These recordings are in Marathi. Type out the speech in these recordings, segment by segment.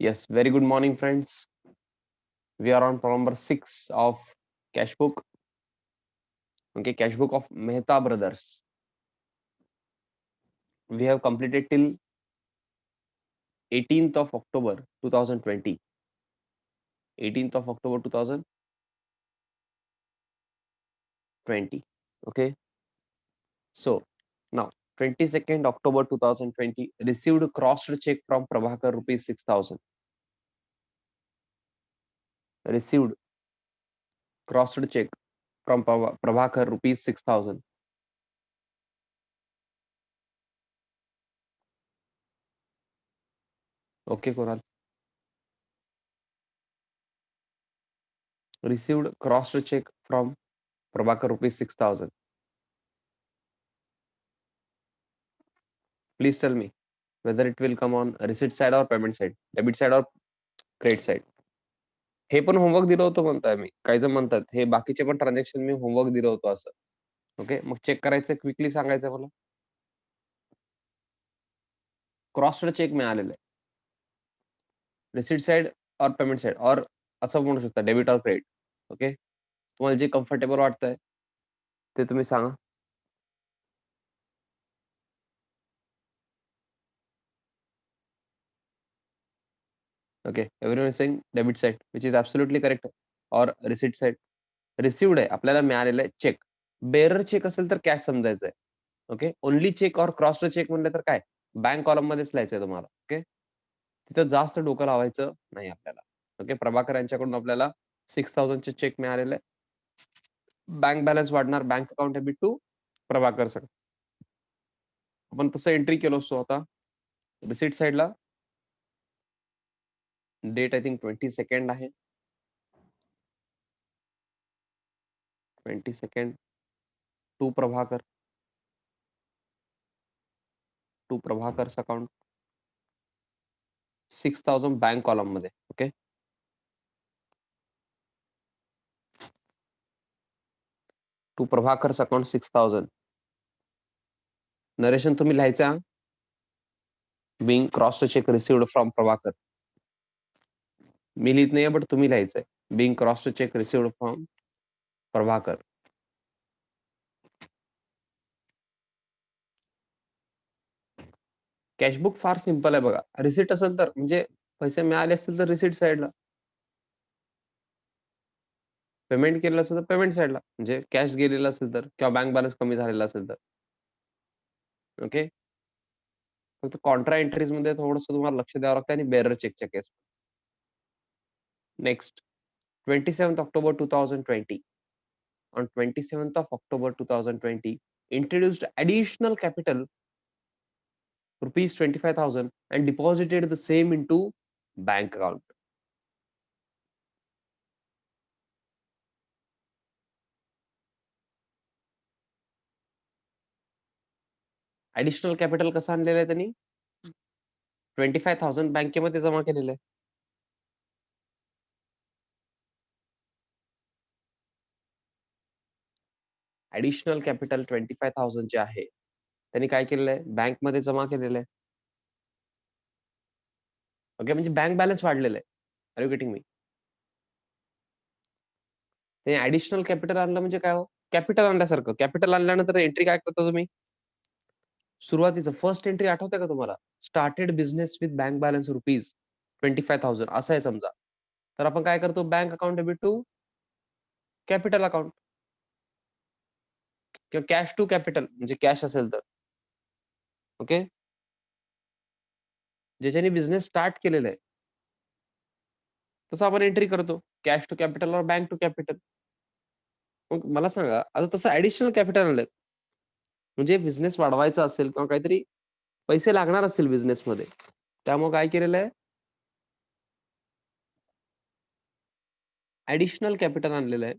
Yes, very good morning, friends. We are on problem number 6 of cash book. Okay, cash book of Mehta Brothers. We have completed till 18th of October 2020. 18th of October 2020. Okay, so now 22nd October 2020 received crossed check from Prabhakar rupees 6,000. Received crossed check from Prabhakar rupees 6,000. Okay, Kunal. Received crossed check from Prabhakar rupees 6,000. Please tell me whether it will come on receipt side or payment side, debit side or credit side. हे पण होमवर्क दिलं होतं म्हणताय मी. काही जण म्हणतात हे बाकीचे पण ट्रान्झॅक्शन मी होमवर्क दिलं होतं असं. ओके, मग चेक करायचं, क्विकली सांगायचं मला. क्रॉस्ड चेक मिळालेलं आहे. रिसीट साइड और पेमेंट साइड और असं म्हणू शकता डेबिट और क्रेडिट. ओके, तुम्हाला जे कम्फर्टेबल वाटतंय ते तुम्ही सांगा. Okay, everyone is saying debit side which is absolutely correct. और रिसीट साइड रिसिव्ड आहे, आपल्याला मिळालेलं आहे चेक. बेरर चेक असेल तर कॅश समजायचं आहे. ओके, ओनली चेक और क्रॉस चेक म्हणलं तर काय बँक कॉलम मध्येच लिहायचंय तुम्हाला. ओके, तिथं जास्त डोकं लावायचं नाही आपल्याला. ओके, प्रभाकर यांच्याकडून आपल्याला 6,000 चे चेक मिळालेले आहे. बँक बॅलन्स वाढणार, bank account debit to Prabhakar sir. आपण तसं एंट्री केलो असतो. आता रिसिट साइडला डेट आय थिंक 22nd आहे. 22nd to Prabhakar, to Prabhakar's account 6,000 bank column मध्ये. Okay, to Prabhakar's account 6,000. Narration तुम्ही लिहायचं, being cross cheque received from Prabhakar. मी लिहित नाहीये बट तुम्ही लिहायचंय, being cross cheque received from Prabhakar. Cashbook फार सिंपल आहे बघा. रिसिट असेल तर म्हणजे पैसे मिळाले असतील तर रिसिट साइडला, पेमेंट केलेलं असेल तर पेमेंट साइडला, म्हणजे कॅश गेलेला असेल तर किंवा बँक बॅलन्स कमी झालेला असेल तर. ओके, फक्त कॉन्ट्रा एंट्रीज मध्ये थोडस तुम्हाला लक्ष द्यावं लागतं आणि बेरर चेकच्या case. Next 27th October 2020. On 27th of October 2020 introduced additional capital rupees 25,000 and deposited the same into bank account. Additional capital कसं आणलेलं आहे त्यांनी? 25,000 बँकेमध्ये जमा केलेलं आहे. ऍडिशनल कॅपिटल 25,000 जे आहे त्यांनी काय केलेलं आहे, बँकमध्ये जमा केलेलं आहे. ओके, म्हणजे बँक बॅलन्स वाढलेलं आहे. Are you getting me? ते ऍडिशनल कॅपिटल आणलं म्हणजे काय हो, कॅपिटल आणल्यासारखं. कॅपिटल आणल्यानंतर एंट्री काय करता तुम्ही? सुरुवातीचं फर्स्ट एंट्री आठवते का तुम्हाला? Started business with bank balance rupees 25,000 असं आहे समजा. तर आपण काय करतो, bank account debit to capital account किंवा कॅश टू कॅपिटल, म्हणजे कॅश असेल तर. ओके, ज्याच्याने बिझनेस स्टार्ट केलेला आहे तसं आपण एंट्री करतो, कॅश टू कॅपिटल और बँक टू कॅपिटल. मग मला सांगा, आता तसं ऍडिशनल कॅपिटल आणलंय म्हणजे बिझनेस वाढवायचा असेल किंवा काहीतरी पैसे लागणार असतील बिझनेसमध्ये, त्यामुळे काय केलेलं आहे, ऍडिशनल कॅपिटल आणलेलं आहे.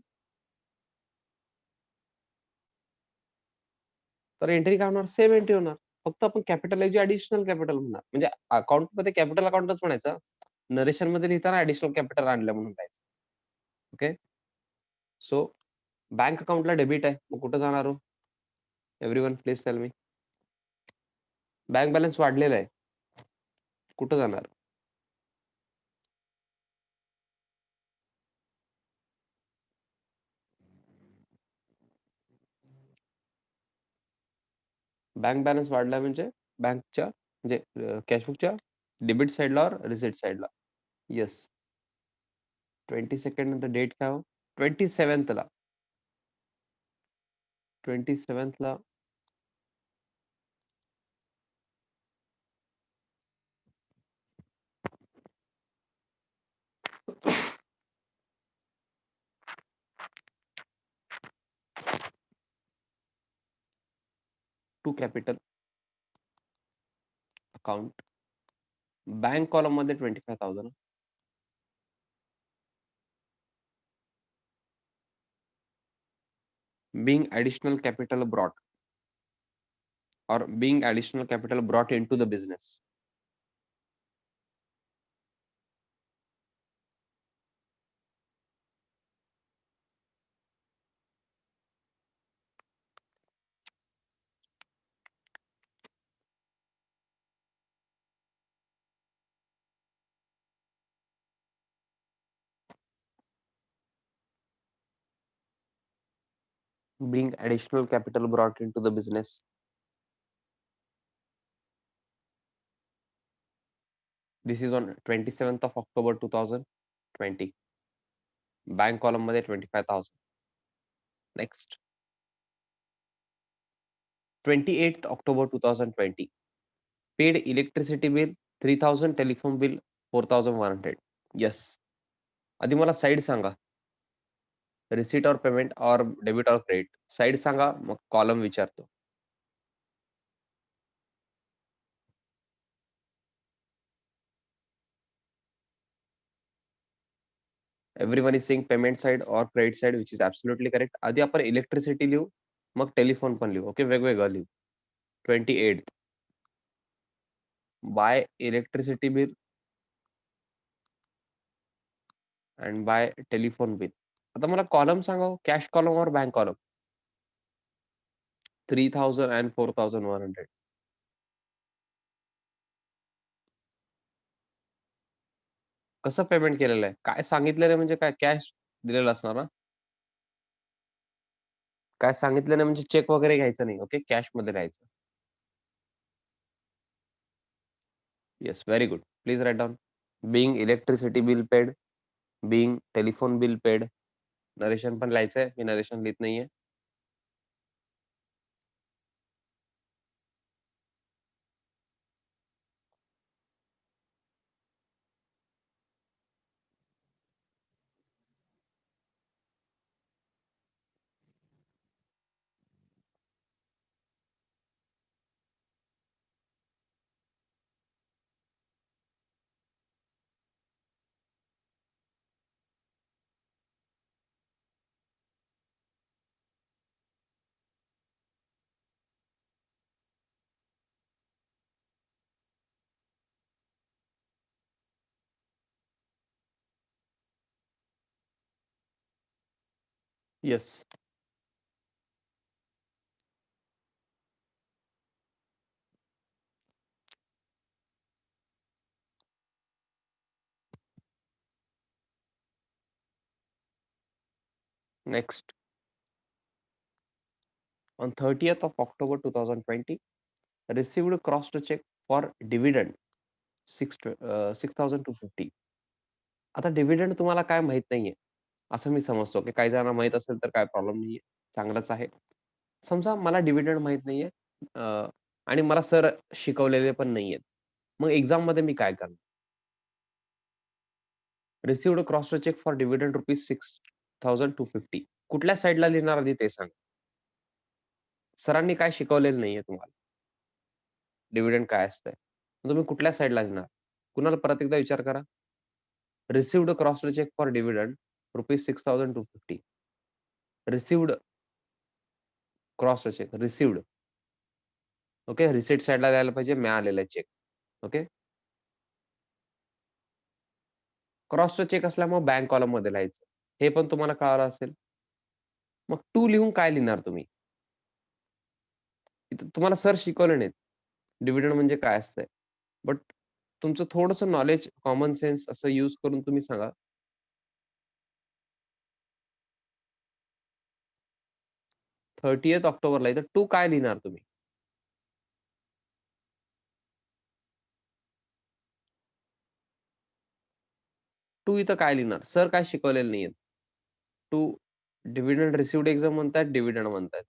तर एंट्री काय होणार, सेम एंट्री होणार. फक्त आपण कॅपिटल ऐवजी ऍडिशनल कॅपिटल म्हणणार, म्हणजे अकाउंट मध्ये कॅपिटल अकाउंटच म्हणायचं, नरेशन मध्ये लिहिताना ऍडिशनल कॅपिटल आणलं म्हणून पाहिजे. ओके, सो बँक अकाउंटला डेबिट आहे, मग कुठं जाणार हो? Everyone please tell me. Bank balance वाढलेला आहे, कुठं जाणार? बँक बॅलन्स वाढला म्हणजे बँकच्या म्हणजे कॅशबुकच्या डेबिट साइडला और रिसिट साइडला. येस. 22nd नंतर डेट काय हो? 27th ला. 27th ला to capital account bank column मध्ये 25,000 being additional capital brought or being additional capital brought into the business. Being additional capital brought into the business. This is on 27th of October 2020. Bank column मध्ये 25,000. Next. 28th October 2020. Paid electricity bill 3,000, telephone bill 4,100. Yes. आधी मला साइड सांगा. रिसीट और पेमेंट और डेबिट और क्रेडिट. साइड सांगा मग कॉलम विचारतो. Everyone is saying payment side और credit side which is absolutely correct. आधी आपण इलेक्ट्रिसिटी लिहू मग टेलिफोन पण लिहू. ओके वेगवेगळं लिहू. 28th by electricity bill and by telephone bill. आता मला कॉलम सांगा कॅश कॉलम और बँक कॉलम. 3,000 अँड 4,100. कसं पेमेंट केलेलं आहे? काय सांगितलेलं म्हणजे काय कॅश दिलेलं असणार ना? काय सांगितलं नाही म्हणजे चेक वगैरे घ्यायचं नाही. ओके कॅश मध्ये लिहायचं. Yes very good. Please write down. Being electricity bill paid, being telephone bill paid. Narration पण लिहायचंय. मी नरेशन लिहित नाहीये. Yes. Next. On 30th of October 2020, received crossed check for dividend 6,250. आता डिव्हिडंड तुम्हाला काय माहित नाहीये असं मी समजतो की काही जणांना माहित असेल तर काय प्रॉब्लेम नाहीये. चांगलंच आहे. समजा मला डिव्हिडंड माहित नाहीये आणि मला सर शिकवलेले पण नाहीयेत. मग एक्झाम मध्ये मी काय करणार? Received cross cheque for dividend rupees 6,250. कुठल्या साइडला लिहिणार आधी ते सांग. सरांनी काय शिकवलेलं नाहीये तुम्हाला. डिव्हिडंड काय असतंय? मग तुम्ही कुठल्या साइडला लिहिणार? कुणाला परत एकदा विचार करा. Received cross cheque for dividend rupees 6,250. Received cross cheque received. Okay receipt साइडला द्यायला पाहिजे मिळालेला चेक. ओके क्रॉस चेक असल्यामुळे बँक कॉलम मध्ये लिहायचं. हे पण तुम्हाला कळालं असेल. मग टू लिहून काय लिहिणार तुम्ही? इथं तुम्हाला सर शिकवले नाहीत. डिव्हिडंड म्हणजे काय असतंय. बट तुमचं थोडंसं नॉलेज, कॉमन सेन्स असं यूज करून तुम्ही सांगा. 30th ऑक्टोबरला इथं टू काय लिहिणार तुम्ही? टू इथं काय लिहिणार? सर काय शिकवलेलं नाहीये. टू डिव्हिडंड रिसिव्हड एक्झाम म्हणतायत, डिव्हिडंड म्हणतायत.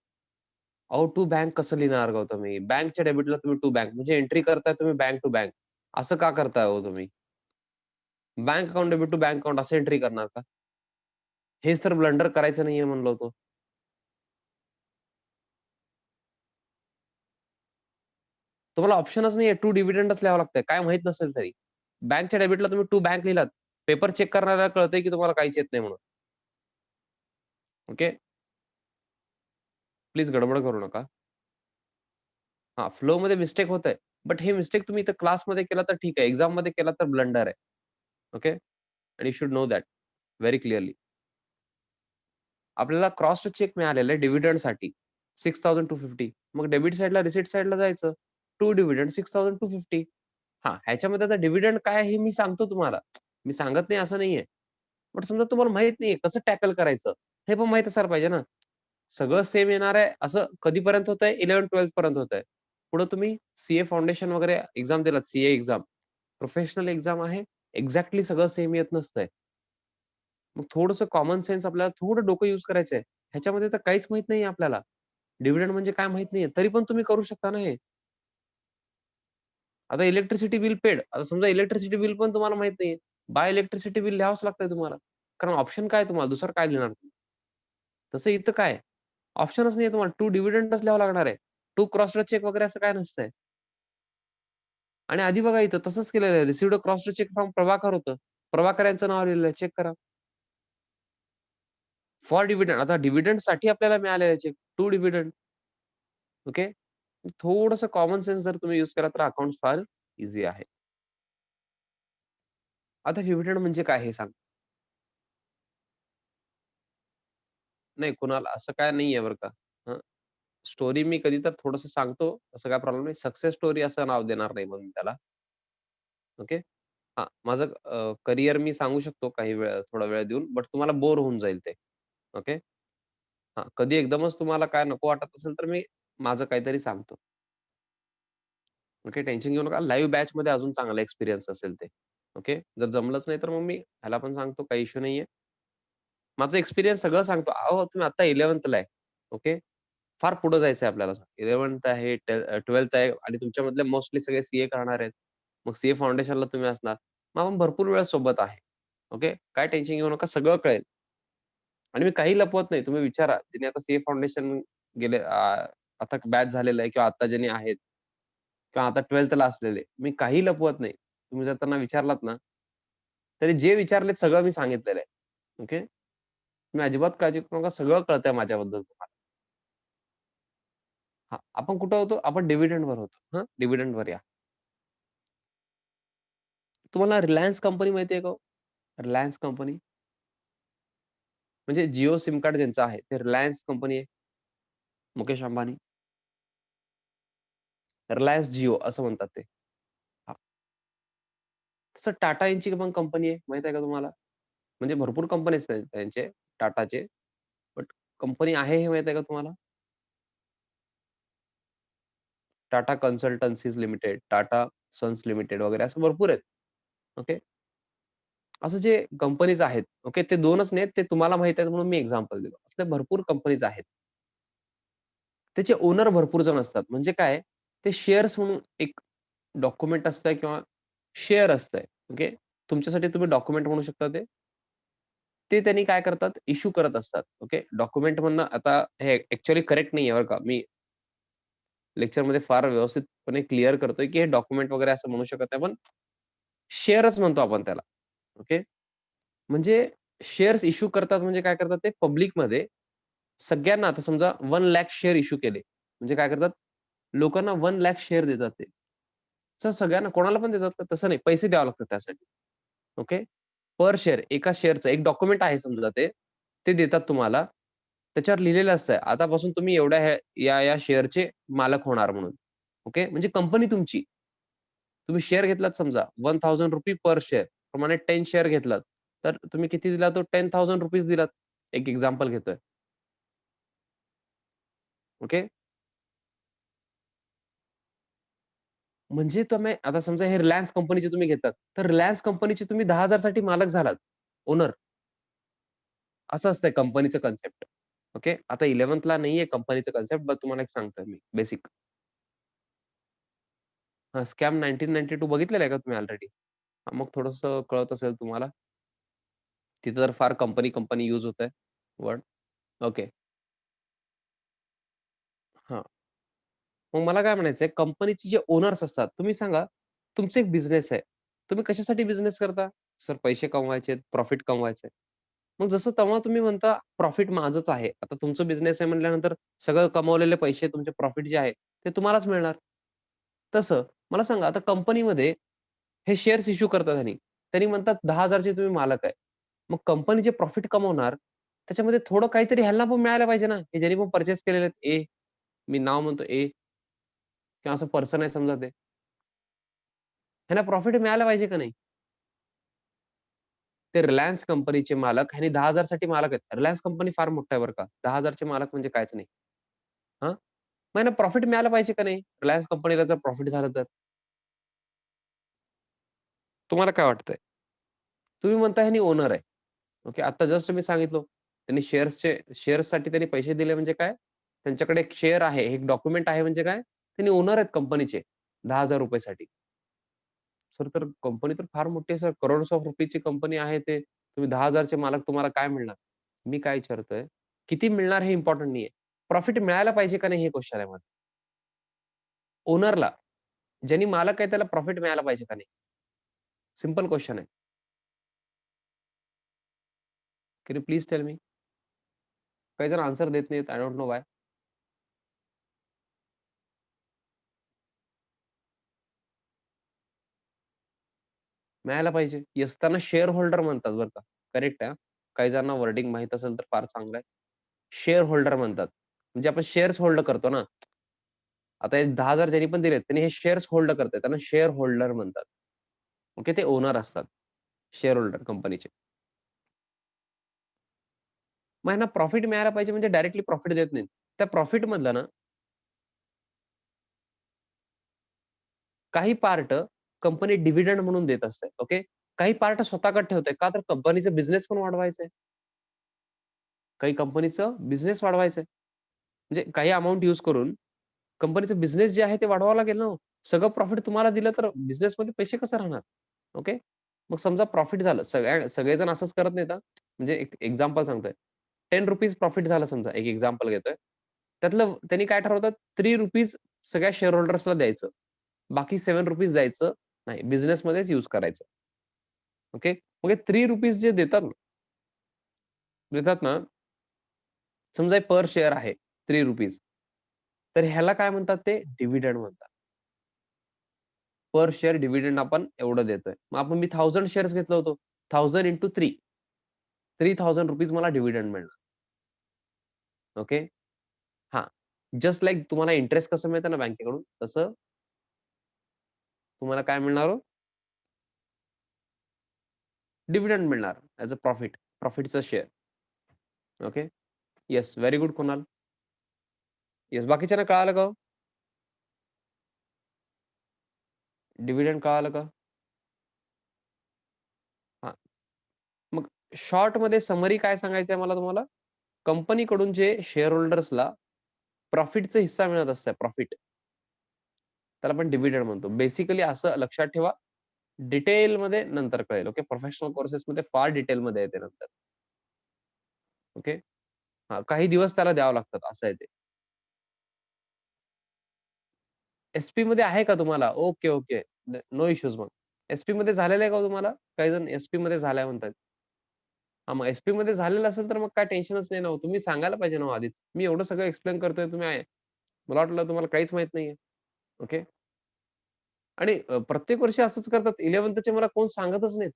अहो टू बँक कसं लिहिणार गौतमी? बँकच्या डेबिटला तुम्ही टू बँक म्हणजे एंट्री करताय तुम्ही बँक टू बँक. असं का करताय हो तुम्ही? Bank account debit to bank account असं एंट्री करणार का? हेच तर ब्लंडर करायचं नाहीये म्हणलो होतो. तुम्हाला ऑप्शनच नाहीये. टू डिव्हिडंडच लिहावं लागतंय. काय माहीत नसेल तरी. बँकच्या डेबिटला तुम्ही टू बँक लिहिलात. पेपर चेक करणाऱ्याला कळतंय की तुम्हाला काहीच येत नाही म्हणून. ओके. प्लीज गडबड करू नका. हां, फ्लोमध्ये मिस्टेक होतंय. बट हे मिस्टेक तुम्ही इथं क्लासमध्ये केला तर ठीक आहे. एक्झाममध्ये केला तर ब्लंडर आहे. Okay. And you should know that very clearly. आपल्याला क्रॉस्ड चेक मिळालेलं आहे डिव्हिडंडसाठी 6250. मग डेबिट साइडला, रिसीट साइडला जायचं. To dividend 6250. हां, ह्याच्यामध्ये आता डिव्हिडंड काय आहे हे मी सांगतो तुम्हाला. मी सांगत नाही असं नाहीये. बट समजा तुम्हाला माहीत नाहीये कसं टॅकल करायचं, हे पण माहीत असायला पाहिजे ना. सगळं सेम येणार आहे असं कधीपर्यंत होतंय 11th-12th पर्यंत होतंय. पुढे तुम्ही सीए फाउंडेशन वगैरे एक्झाम दिलात, सीए एक्झाम. प्रोफेशनल एक्झाम आहे. एक्झॅक्टली सगळं सेम येत नसतंय. मग थोडंसं कॉमन सेन्स आपल्याला थोडं डोकं यूज करायचंय. ह्याच्यामध्ये तर काहीच माहीत नाहीये आपल्याला. डिव्हिडंड म्हणजे काय माहीत नाहीये. तरी पण तुम्ही करू शकता ना हे. आता इलेक्ट्रिसिटी बिल पेड. आता समजा इलेक्ट्रिसिटी बिल पण तुम्हाला माहीत नाहीये. बाय इलेक्ट्रिसिटी बिल लिहावंच लागतंय तुम्हाला. कारण ऑप्शन काय आहे तुम्हाला? दुसरं काय लिहिणार तुम्ही? तसं इथं काय ऑप्शनच नाहीये तुम्हाला. टू डिव्हिडंडच लिहावं लागणार आहे. टू क्रॉस चेक वगैरे असं काय नसतंय. आणि आधी बघा इथं तसंच केलेलं आहे. रिसिव्ह्ड क्रॉस चेक फ्रॉम प्रभाकर होतं. प्रभाकर यांचं नाव लिहिलेलं आहे. चेक करा. फॉर डिव्हिडंड आता डिव्हिडंडसाठी आपल्याला मिळालेलं आहे चेक. To dividend. ओके. थोडंसं कॉमन सेन्स जर तुम्ही यूज केला तर अकाउंट्स फार ईझी आहे. आता डिव्हिडंड म्हणजे काय हे सांगा? नाही कुणाला असं काय नाहीये बरं का. हं. स्टोरी मी कधी तर थोडंसं सांगतो. असं काही प्रॉब्लेम नाही. सक्सेस स्टोरी असं नाव देणार नाही मग मी त्याला. ओके. हां, माझं करियर मी सांगू शकतो काही वेळ थोडा वेळ देऊन, बट तुम्हाला बोर होऊन जाईल ते. ओके. हां, कधी एकदमच तुम्हाला काय नको वाटत असेल, तर मी माझं काहीतरी सांगतो. ओके, टेन्शन घेऊ नका. लाईव्ह बॅचमध्ये अजून चांगला एक्सपिरियन्स असेल ते. ओके. जर जमलंच नाही, तर मग मी ह्याला पण सांगतो, काही इश्यू नाहीये. माझं एक्सपिरियन्स सगळं सांगतो. अहो, तुम्ही आता 11th आहे. ओके. फार पुढे जायचंय आपल्याला. 11th आहे, 12th आहे आणि तुमच्यामधले मोस्टली सगळे सीए करणार आहेत. मग सीए फाउंडेशनला तुम्ही असणार. मग आपण भरपूर वेळ सोबत आहे. ओके. काय टेन्शन घेऊ नका. सगळं कळेल. आणि मी काही लपवत नाही. तुम्ही विचारा, ज्यांनी आता सीए फाउंडेशन गेले आता बॅच झालेलं आहे किंवा आता ज्यांनी आहेत किंवा आता 12thला असलेले. मी काही लपवत नाही. तुम्ही जर त्यांना विचारलात ना, तरी जे विचारलेत सगळं मी सांगितलेलं आहे. ओके. तुम्ही अजिबात काळजी करू नका. सगळं कळतंय माझ्याबद्दल तुम्हाला. हां, आपण कुठं होतो? आपण डिव्हिडंडवर होतो. हं, डिव्हिडंडवर या. तुम्हाला रिलायन्स कंपनी माहिती आहे का हो? रिलायन्स कंपनी म्हणजे जिओ सिम कार्ड ज्यांचं आहे, ते रिलायन्स कंपनी आहे. मुकेश अंबानी. रिलायन्स जिओ असं म्हणतात ते. हां. तसं टाटा यांची पण कंपनी आहे. माहीत आहे का तुम्हाला? म्हणजे भरपूर कंपनीज आहेत त्यांचे टाटाचे. बट कंपनी आहे हे माहीत आहे का तुम्हाला? Tata consultancies limited, Tata sons limited वगैरे असं भरपूर आहेत. ओके. असं जे कंपनीज आहेत, ओके. ते 2च नाहीत, ते तुम्हाला माहीत आहेत म्हणून मी एक्झाम्पल दिलं. असल्या भरपूर कंपनीज आहेत. त्याचे ओनर भरपूर जण असतात. म्हणजे काय, ते शेअर्स म्हणून एक डॉक्युमेंट असतं किंवा शेअर असतंय. ओके. तुमच्यासाठी तुम्ही डॉक्युमेंट म्हणू शकता ते. ते त्यांनी काय करतात, इश्यू करत असतात. ओके. डॉक्युमेंट म्हणणं आता हे ॲक्चुअली करेक्ट नाहीये बरं का. मी लेक्चरमध्ये फार व्यवस्थितपणे क्लिअर करतोय, की हे डॉक्युमेंट वगैरे असं म्हणू शकत नाही. पण शेअरच म्हणतो आपण त्याला. ओके. म्हणजे शेअर्स इश्यू करतात म्हणजे काय करतात ते पब्लिकमध्ये सगळ्यांना आता समजा 1,00,000 शेअर इश्यू केले. म्हणजे काय करतात, लोकांना 1,00,000 शेअर देतात ते. तर सगळ्यांना कोणाला पण देतात का? तसं नाही. पैसे द्यावे लागतात त्यासाठी. ओके. पर शेअर एका शेअरचं एक डॉक्युमेंट आहे समजा ते. ते देतात तुम्हाला. त्याच्यावर लिहिलेलं असतं, आतापासून तुम्ही एवढ्या या शेअरचे मालक होणार म्हणून. ओके. म्हणजे कंपनी तुमची. तुम्ही शेअर घेतलात समजा ₹1000 पर शेअर प्रमाणे 10 शेअर घेतलात. तर तुम्ही किती दिला तो ₹10,000 दिलात. एक एक्झाम्पल घेतोय. ओके. म्हणजे तुम्ही आता समजा हे रिलायन्स कंपनीचे तुम्ही घेतात. तर रिलायन्स कंपनीचे तुम्ही 10,000 साठी मालक झालात. ओनर. असं असतंय कंपनीचं कन्सेप्ट. ओके. आता 11th नाहीये कंपनीचं कन्सेप्ट, बट तुम्हाला एक सांगतोय मी बेसिक. हां, स्कॅम 1992 बघितलेलं आहे का तुम्ही ऑलरेडी? हां, मग थोडंसं कळत असेल तुम्हाला. तिथं तर फार कंपनी यूज होतंय वर्ड. ओके. हां. मग मला काय म्हणायचंय, कंपनीचे जे ओनर्स असतात, तुम्ही सांगा, तुमचा एक बिझनेस आहे. तुम्ही कशासाठी बिझनेस करता? सर पैसे कमवायचे प्रॉफिट कमवायचंय. मग जसं तेव्हा तुम्ही म्हणता, प्रॉफिट माझंच आहे. आता तुमचं बिझनेस आहे म्हटल्यानंतर सगळं कमवलेले पैसे तुमचे प्रॉफिट जे आहे, ते तुम्हालाच मिळणार. तसं मला सांगा, आता कंपनीमध्ये हे शेअर्स इश्यू करतात ह्यानी. त्यांनी म्हणतात 10,000 चे तुम्ही मालक आहे. मग कंपनी जे प्रॉफिट कमवणार, त्याच्यामध्ये थोडं काहीतरी ह्यांना पण मिळायला पाहिजे ना, की ज्यांनी पण पर्चेस केलेले आहेत. मी नाव म्हणतो किंवा असं पर्सन आहे समजा ते. ह्यांना प्रॉफिट मिळायला पाहिजे का नाही? ते रिलायन्स कंपनीचे मालक ह्यांनी 10,000 साठी मालक आहेत. रिलायन्स कंपनी फार मोठा आहे बरं का. 10,000 चे मालक म्हणजे काहीच नाही. हां. मग ह्यांना प्रॉफिट मिळायला पाहिजे का नाही? रिलायन्स कंपनीला जर प्रॉफिट झालं तर? तुम्हाला काय वाटतंय? तुम्ही म्हणता ह्यांनी ओनर आहे. ओके. आता जस्ट मी सांगितलं. त्यांनी शेअर्ससाठी त्यांनी पैसे दिले म्हणजे काय? त्यांच्याकडे एक शेअर आहे, एक डॉक्युमेंट आहे म्हणजे काय? त्यांनी ओनर आहेत कंपनीचे ₹10,000 साठी. सर तर कंपनी तर फार मोठी आहे सर. करोड्स ऑफ रुपीजची कंपनी आहे ते. तुम्ही 10,000 चे मालक तुम्हाला काय मिळणार? मी काय विचारतोय, किती मिळणार हे इम्पोर्टंट नाहीये. प्रॉफिट मिळायला पाहिजे का नाही हे क्वेशन आहे माझं. ओनरला, ज्यांनी मालक आहे त्याला प्रॉफिट मिळायला पाहिजे का नाही? सिंपल क्वेशन आहे. Can you please tell me? काही जण आन्सर देत नाहीत. I don't know why. मिळायला पाहिजे. येस, त्यांना शेअर होल्डर म्हणतात बरं का. करेक्ट आहे काही जणांना वर्डिंग माहीत असेल तर फार चांगलं आहे. शेअर होल्डर म्हणतात. म्हणजे आपण शेअर्स होल्ड करतो ना. आता हे 10,000 ज्यांनी पण दिलेत, त्यांनी हे शेअर्स होल्ड करतायत. त्यांना शेअर होल्डर म्हणतात. ओके. ते ओनर असतात. शेअर होल्डर कंपनीचे. मग ह्यांना प्रॉफिट मिळायला पाहिजे म्हणजे डायरेक्टली प्रॉफिट देत नाहीत. त्या प्रॉफिटमधलं ना काही पार्ट कंपनी डिव्हिडंड म्हणून देत असते. ओके. काही पार्ट स्वतःकडे ठेवते. का तर कंपनीचा बिझनेस पण वाढवायचा आहे. काही कंपनीचं बिझनेस वाढवायचा आहे. म्हणजे काही अमाउंट यूज करून कंपनीचं बिझनेस जे आहे ते वाढवावं लागेल ना हो. सगळं प्रॉफिट तुम्हाला दिलं तर बिझनेसमध्ये पैसे कसे राहणार? ओके. मग समजा प्रॉफिट झालं. सगळेजण असंच करत नाहीत हां. म्हणजे एक एक्झाम्पल सांगतोय. ₹10 प्रॉफिट झालं समजा. एक एक्झाम्पल घेतोय. त्यातलं त्यांनी काय ठरवतात ₹3 सगळ्या शेअर होल्डर्सला द्यायचं. बाकी ₹7 द्यायचं नाही. बिझनेसमध्येच यूज करायचं. ओके. मग हे ₹3 जे देतात ना, समजा पर शेअर आहे ₹3 तर ह्याला काय म्हणतात ते डिव्हिडंड म्हणतात. पर शेअर डिव्हिडंड आपण एवढं देतोय. मग मी 1000 शेअर्स घेतलं होतं. 1000 इंटू 3 ₹3000 मला डिव्हिडंड मिळणार. ओके. हां. जस्ट लाइक तुम्हाला इंटरेस्ट कसं मिळतं ना बँकेकडून, तसं तुम्हाला काय मिळणार हो? डिव्हिडंड मिळणार ॲज अ प्रॉफिटचा share. Okay. Yes. Very good Kunal. Yes. बाकीच्यांना कळालं का हो? डिव्हिडंड कळालं का? हां. मग शॉर्टमध्ये समरी काय सांगायचंय मला तुम्हाला? कंपनीकडून जे शेअर होल्डर्सला प्रॉफिटचा हिस्सा मिळत असतं प्रॉफिट. त्याला आपण डिव्हिडंड म्हणतो. बेसिकली असं लक्षात ठेवा. डिटेलमध्ये नंतर कळेल. ओके. प्रोफेशनल कोर्सेसमध्ये फार डिटेलमध्ये येते नंतर. ओके. हां, काही दिवस त्याला द्यावं लागतात असं आहे ते. एस-पीमध्ये आहे का तुम्हाला? Okay, okay. नो इश्यूज मग. एस-पीमध्ये झालेलं आहे का हो तुम्हाला? काही जण एस-पीमध्ये झालाय म्हणतायत. हां, मग एस-पीमध्ये झालेलं असेल तर मग काय टेन्शनच नाही ना हो. तुम्ही सांगायला पाहिजे ना हो आधीच. मी एवढं सगळं एक्सप्लेन करतोय तुम्ही मला वाटलं तुम्हाला काहीच माहीत नाहीये. ओके. आणि प्रत्येक वर्षी असंच करतात. 11th मला कोण सांगतच नाहीत.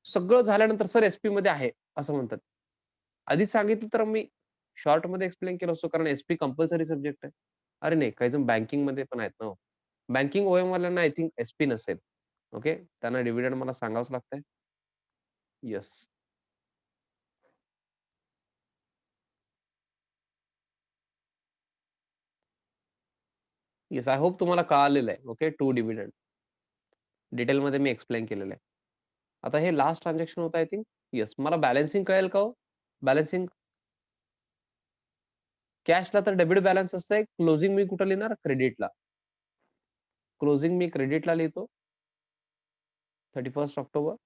सगळं झाल्यानंतर "सर एस-पीमध्ये आहे" असं म्हणतात. आधीच सांगितलं तर मी शॉर्टमध्ये एक्सप्लेन केलं असतं कारण एस-पी कंपल्सरी सब्जेक्ट आहे. अरे नाही, काही जण बँकिंगमध्ये पण आहेत ना हो. बँकिंग ओएमवाल्यांना आय थिंक एस-पी नसेल. ओके. त्यांना डिव्हिडंड मला सांगावंच लागतंय. येस. येस. आय होप तुम्हाला कळालेलं आहे. ओके. To dividend. डिटेलमध्ये मी एक्सप्लेन केलेलं आहे. आता हे लास्ट ट्रान्झॅक्शन होतं आय थिंक येस. मला बॅलन्सिंग कळेल का हो? बॅलन्सिंग कॅशला तर डेबिट बॅलन्स असतंय. क्लोजिंग मी कुठं लिहिणार? क्रेडिटला. क्लोजिंग मी क्रेडिटला लिहितो. 31 October.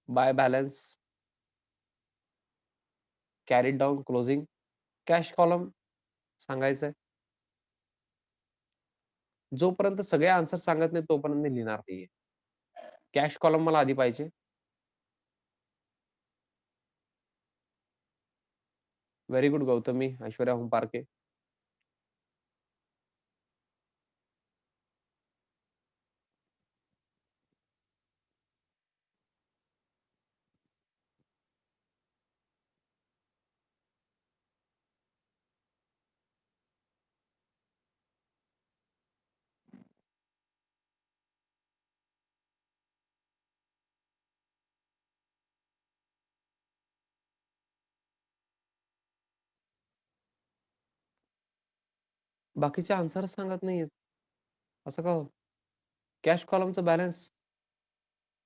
By balance carried down closing. Cash column सांगायचंय. जोपर्यंत सगळे आन्सर सांगत नाही तोपर्यंत मी लिहिणार नाहीये. कॅश कॉलम मला आधी पाहिजे. Very good Gautami, Aishwarya Homparke. बाकीचे आन्सरच सांगत नाहीयेत. असं का हो? कॅश कॉलमचा balance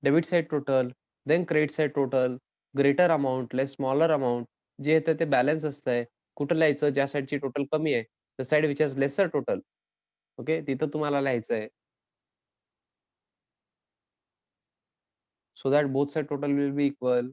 debit side total, then credit side total, greater amount, less smaller amount. जे येतं ते बॅलन्स असतंय. कुठं लिहायचं? ज्या साइडची टोटल कमी आहे. The side which has lesser total. Okay. तिथं तुम्हाला लिहायचंय. So that both side total will be equal.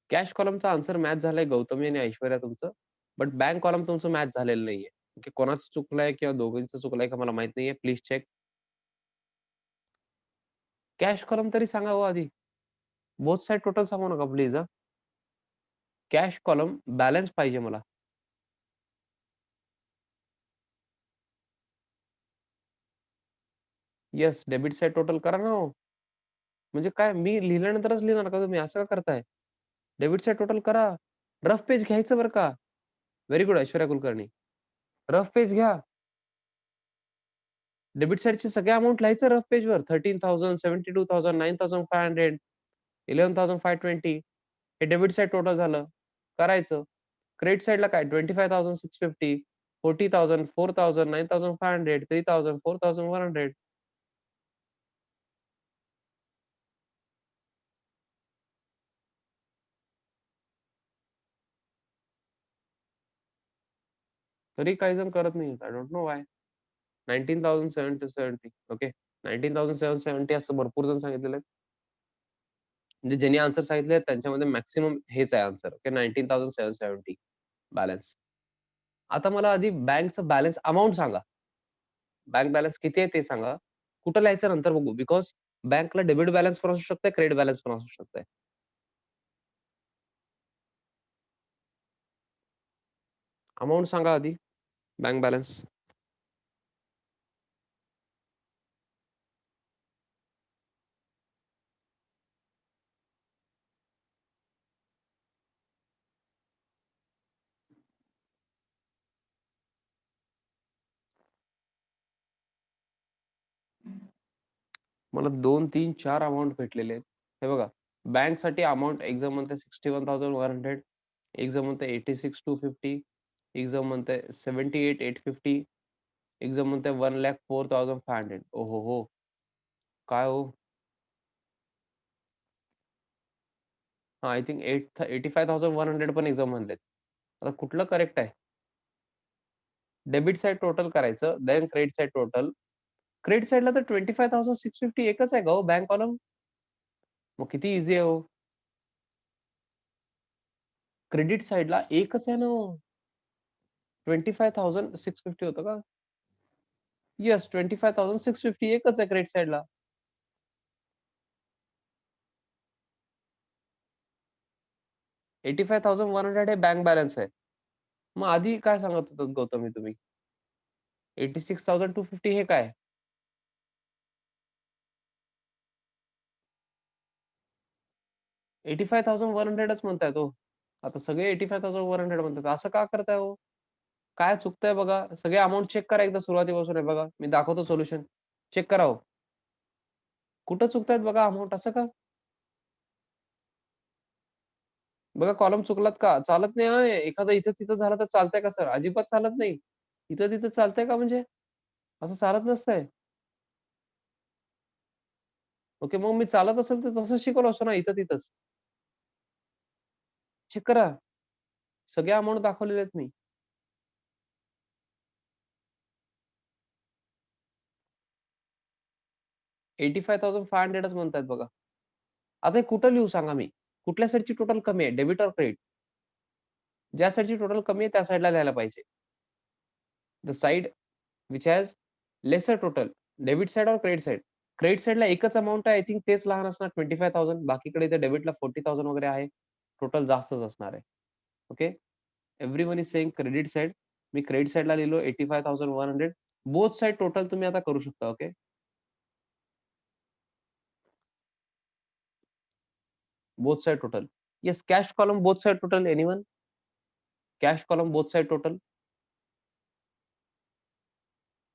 Cash कॉलमचा आन्सर मॅच झालाय गौतमी आणि ऐश्वर्या तुमचं. बट बँक कॉलम तुमचं मॅच झालेलं नाहीये. ओके. कोणाचं चुकलंय किंवा दोघींचं चुकलंय का मला माहीत नाहीये. Please check. कॅश कॉलम तरी सांगा हो आधी. बोथ साइड टोटल सांगू नका प्लीज हां. कॅश कॉलम बॅलन्स पाहिजे मला. येस, डेबिट साइड टोटल करा ना हो. म्हणजे काय मी लिहिल्यानंतरच लिहिणार का तुम्ही? असं का करताय? डेबिट साइड टोटल करा. रफ पेज घ्यायचं बरं का. Very good Aishwarya Kulkarni. Rough page घ्या. डेबिट साइडचे सगळे अमाउंट लिहायचं रफ पेजवर. 13,000, 72,000, 9,500, 11,520 हे डेबिट साइड टोटल झालं. करायचं. क्रेडिट साइडला काय 25,650, 40,000, 4,000, 9,500, 3,000, 4,100. तरी काही जण करत नाहीयेत. I don't know why. 19,770 okay. 19,770 असं भरपूर जण सांगितलेलं आहे. म्हणजे ज्यांनी आन्सर सांगितले त्यांच्यामध्ये मॅक्सिमम हेच आहे आन्सर. ओके. 19,770 बॅलन्स. आता मला आधी बँकचं बॅलन्स अमाउंट सांगा. बँक बॅलन्स किती आहे ते सांगा. कुठं लिहायचं नंतर बघू. बिकॉज बँकला डेबिट बॅलन्स पण असू शकते, क्रेडिट बॅलन्स पण असू शकते. अमाउंट सांगा आधी. Bank balance. मला 2, 3, 4 अमाउंट भेटलेले आहेत. हे बघा, बँकसाठी अमाउंट एक जण म्हणतंय 61,100, एक जण म्हणतंय 86,250, एक जण म्हणतंय 78,850, एक जण म्हणतंय 1,04,500. ओहोहो! काय हो? हां, आय थिंक 85,100 पण एक जण म्हणलेत. आता कुठलं करेक्ट आहे? डेबिट साइड टोटल करायचं, then credit side total. Credit साइडला तर 25,650 एकच आहे का हो बँक कॉलम? मग किती ईझी आहे हो. क्रेडिट साइडला एकच आहे ना हो. 25,650 होतं का? येस, 25,650 एकच आहे क्रेडिट साइडला. 85,100 हे बँक बॅलन्स आहे. मग आधी काय सांगत होतात गौतमी तुम्ही? 86,250 हे काय? 85,100च म्हणतायत हो. आता सगळे 85,100 म्हणतात. असं का करताय हो? काय चुकतंय बघा. सगळे अमाउंट चेक करा एकदा सुरुवातीपासून हे बघा. मी दाखवतो सोल्युशन. चेक करा हो. कुठं चुकतायत बघा अमाउंट असं का? बघा कॉलम चुकलात का? चालत नाही हां, एखादं इथं-तिथं झालं तर चालतंय का सर? अजिबात चालत नाही. इथं-तिथं चालतंय का म्हणजे? असं चालत नसतंय. ओके, मग मी चालत असेल तर तसंच शिकवलं असतं ना इथं तिथंच. चेक करा. सगळ्या अमाउंट दाखवलेल्या आहेत मी. 85,500च म्हणतायत बघा. आता हे कुठं लिहू सांगा मी? कुठल्या साइडची टोटल कमी आहे? Debit or credit? ज्या साइडची टोटल कमी आहे त्या साइडला लिहायला पाहिजे. The side which has lesser total, debit side और क्रेडिट साइड? क्रेडिट साइडला एकच अमाउंट आहे. आय थिंक तेच लहान असणार 25,000. बाकीकडे इथे डेबिटला 40,000 वगैरे आहे. टोटल जास्तच असणार आहे. Okay. Everyone is saying credit side. Me credit साइडला लिहिलो 85,100. बोथ साइड टोटल तुम्ही आता करू शकता. Okay. Both side total. Yes, cash column both side total. Anyone? Cash column both side total.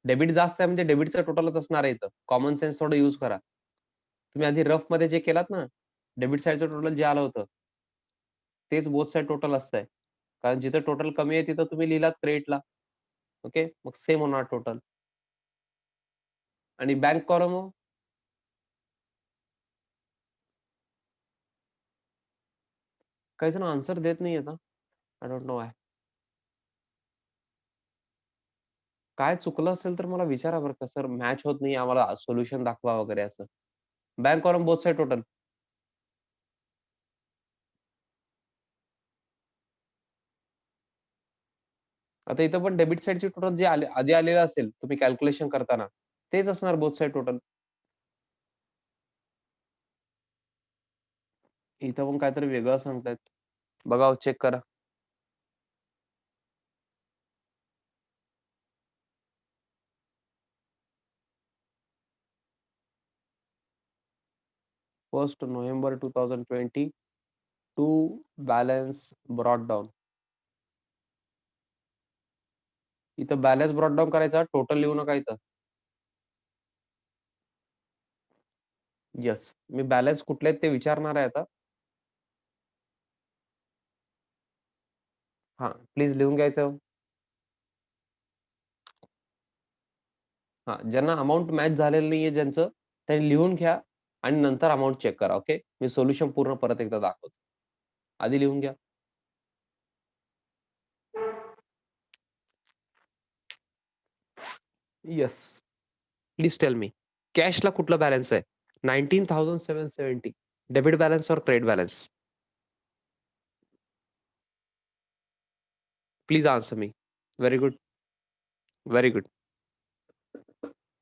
Debit जास्त आहे म्हणजे डेबिटचं टोटलच असणार आहे इथं. कॉमन सेन्स थोडं यूज करा. तुम्ही आधी रफमध्ये जे केलात ना, डेबिट साइडचं टोटल जे आलं होतं, तेच बोथ साइड टोटल असतंय. कारण जिथं टोटल कमी आहे तिथं तुम्ही लिहिलात क्रेडिटला. ओके. मग सेम होणार टोटल. आणि बँक कॉलम काही जण आन्सर देत नाहीयेत हां. I don't know why. काय चुकलं असेल तर मला विचारा बरं का, "सर मॅच होत नाही आम्हाला सोल्युशन दाखवा" वगैरे असं. Bank column both side total. आता इथं पण डेबिट साइडची टोटल जे आधी आलेलं असेल तुम्ही कॅल्क्युलेशन करताना, तेच असणार बोथ साइड टोटल. इथं पण काहीतरी वेगळं सांगतायत. बघा हो, चेक करा. First November 2020 to balance brought down. इथं बॅलन्स ब्रॉट डाउन करायचा, टोटल लिहू नका इथं. येस. मी बॅलन्स कुठले आहेत ते विचारणार आहे आता. हां, प्लीज लिहून घ्यायचं. हां, ज्यांना अमाउंट मॅच झालेलं नाहीये ज्यांचं, त्यांनी लिहून घ्या आणि नंतर अमाउंट चेक करा. ओके. मी सोल्युशन पूर्ण परत एकदा दाखवतो. आधी लिहून घ्या. येस. Please tell me. कॅशला कुठला बॅलन्स आहे? 19,770. डेबिट बॅलन्स और credit balance? Please answer me. Very good. Very good.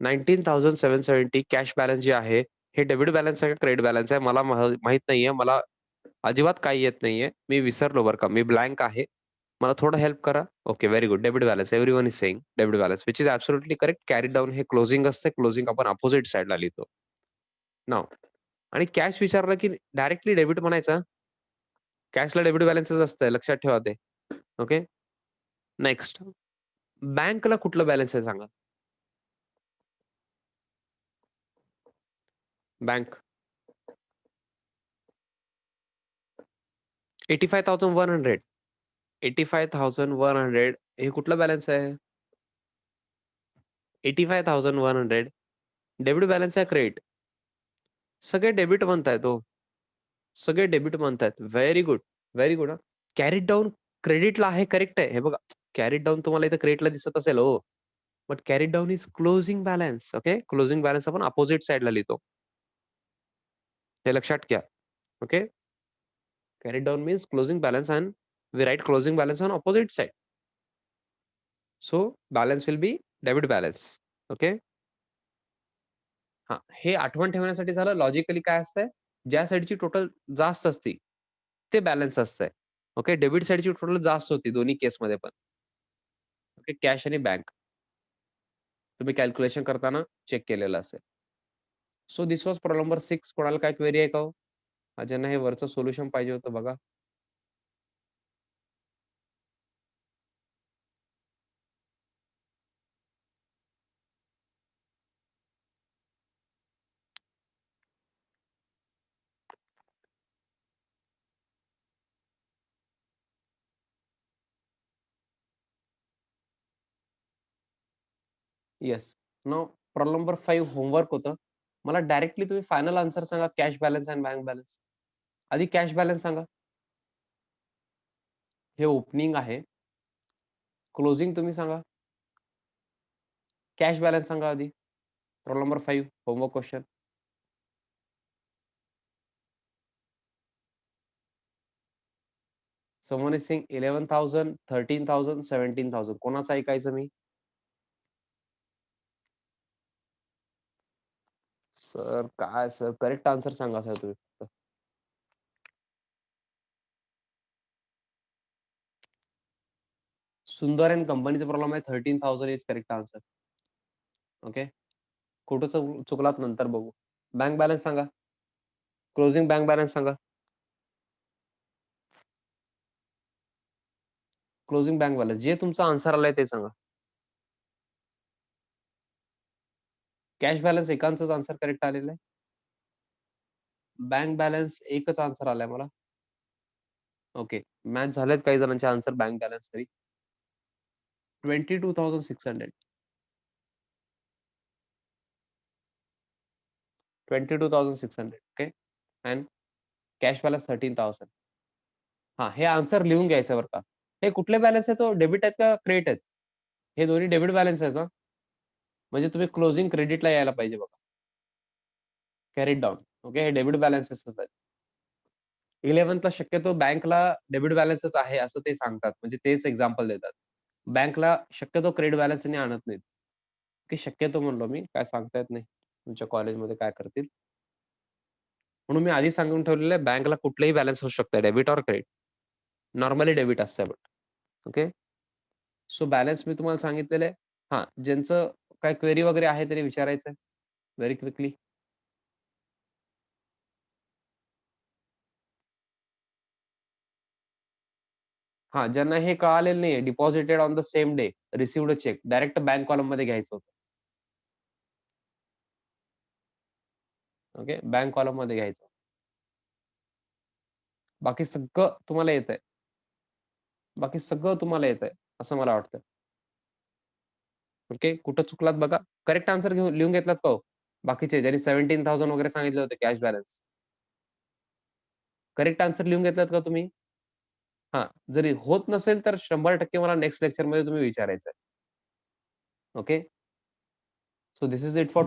19,770 cash balance जे आहे, हे डेबिट बॅलन्स आहे का क्रेडिट बॅलन्स आहे? मला माहीत नाहीये. मला अजिबात काही येत नाहीये. मी विसरलो बरं का. मी ब्लँक आहे. मला थोडं हेल्प करा. Okay, very good. Debit balance. Everyone is saying debit balance which is absolutely correct. Carry down हे क्लोजिंग असते. क्लोजिंग आपण अपोझिट साइडला लिहितो. नाऊ आणि कॅश विचारलं की डायरेक्टली डेबिट म्हणायचं. कॅशला डेबिट बॅलन्सच असतं. लक्षात ठेवा ते. ओके. नेक्स्ट. बँकला कुठलं बॅलन्स आहे सांगा? बँक 85,100. 85,100 हे कुठला बॅलन्स आहे? 85,100 डेबिट बॅलन्स आहे क्रेडिट? सगळे डेबिट म्हणतायत हो. सगळे डेबिट म्हणतायत. Very good. व्हेरी गुड हां. कॅरीड डाउन क्रेडिटला आहे, करेक्ट आहे. हे बघा, कॅरीड डाउन तुम्हाला इथं क्रेडिटला दिसत असेल हो. But carried down is closing balance. Okay. Closing balance आपण अपोझिट साइडला लिहितो. हे लक्षात घ्या. Okay. Carried down means closing balance and we write closing balance on opposite side. So balance will be debit balance. Okay. हां, हे आठवण ठेवण्यासाठी झालं. लॉजिकली काय असतंय, ज्या साइडची टोटल जास्त असते, ते बॅलन्स असतंय. ओके. डेबिट साइडची टोटल जास्त होती दोन्ही केसमध्ये पण. ओके. कॅश आणि बँक. तुम्ही कॅल्क्युलेशन करताना चेक केलेलं असेल. So this was problem number 6. कोणाला काय क्वेरी आहे का हो? ज्यांना हे वरचं सोल्युशन पाहिजे होतं बघा. Yes. Now problem number 5 homework होतं. मला डायरेक्टली तुम्ही फायनल आन्सर सांगा कॅश बॅलन्स आणि बँक बॅलन्स. आधी कॅश बॅलन्स सांगा. हे ओपनिंग आहे. क्लोजिंग तुम्ही सांगा. कॅश बॅलन्स सांगा आधी. Roll number 5 homework question. Someone is saying 11,000, 13,000, 17,000 कोणाचं ऐकायचं मी? सर काय सर करेक्ट आन्सर सांगा सर तुम्ही फक्त. सुंदर अँड कंपनीचा प्रॉब्लेम आहे 13,000 इज करेक्ट आन्सर. ओके. कुठं चुकलात नंतर बघू. बँक बॅलन्स सांगा. क्लोजिंग बँक बॅलन्स सांगा. क्लोजिंग बँक बॅलन्स जे तुमचा आन्सर आलाय ते सांगा. कॅश बॅलन्स एकांचाच आन्सर करेक्ट आलेला आहे. बँक बॅलन्स एकच आन्सर आलाय मला. ओके. मॅच झालेत काही जणांचे आन्सर बँक बॅलन्स तरी. 22,600. 22,600 ओके. And cash balance 13,000. हां, हे आन्सर लिहून घ्यायचं बरं का. हे कुठले बॅलन्स आहेत ओ? डेबिट आहेत का क्रेडिट आहेत? हे दोन्ही डेबिट बॅलन्स आहेत ना? म्हणजे तुम्ही क्लोजिंग क्रेडिटला यायला पाहिजे बघा. Carried down. ओके. हे डेबिट बॅलन्सेसच आहेत. 11th शक्यतो बँकला डेबिट बॅलन्सच आहे असं ते सांगतात. म्हणजे तेच एक्झाम्पल देतात. बँकला शक्यतो क्रेडिट बॅलन्स त्यांनी आणत नाहीत. की शक्यतो म्हणलो मी, काय सांगता येत नाही. तुमच्या कॉलेजमध्ये काय करतील. म्हणून मी आधीच सांगून ठेवलेलं आहे बँकला कुठलाही बॅलन्स असू शकतं debit or credit. Normally debit असतं बट. ओके. सो बॅलन्स मी तुम्हाला सांगितलेलं आहे. हां, ज्यांचं काही क्वेरी वगैरे आहे त्यांनी विचारायचं आहे. Very quickly. हां, ज्यांना हे कळालेलं नाहीये deposited on the same day, received a cheque direct bank कॉलममध्ये घ्यायचं होतं. ओके. बँक कॉलममध्ये घ्यायचं. बाकी सगळं तुम्हाला येतंय. बाकी सगळं तुम्हाला येतंय, असं मला वाटतं. ओके. कुठं चुकलात बघा. करेक्ट आन्सर घेऊन लिहून घेतलात का हो? बाकीचे ज्यांनी 17,000 वगैरे सांगितले होते कॅश बॅलन्स. करेक्ट आन्सर लिहून घेतलात का तुम्ही? हां. जरी होत नसेल तर 100% मला नेक्स्ट लेक्चरमध्ये तुम्ही विचारायचं आहे. Okay. So this is it for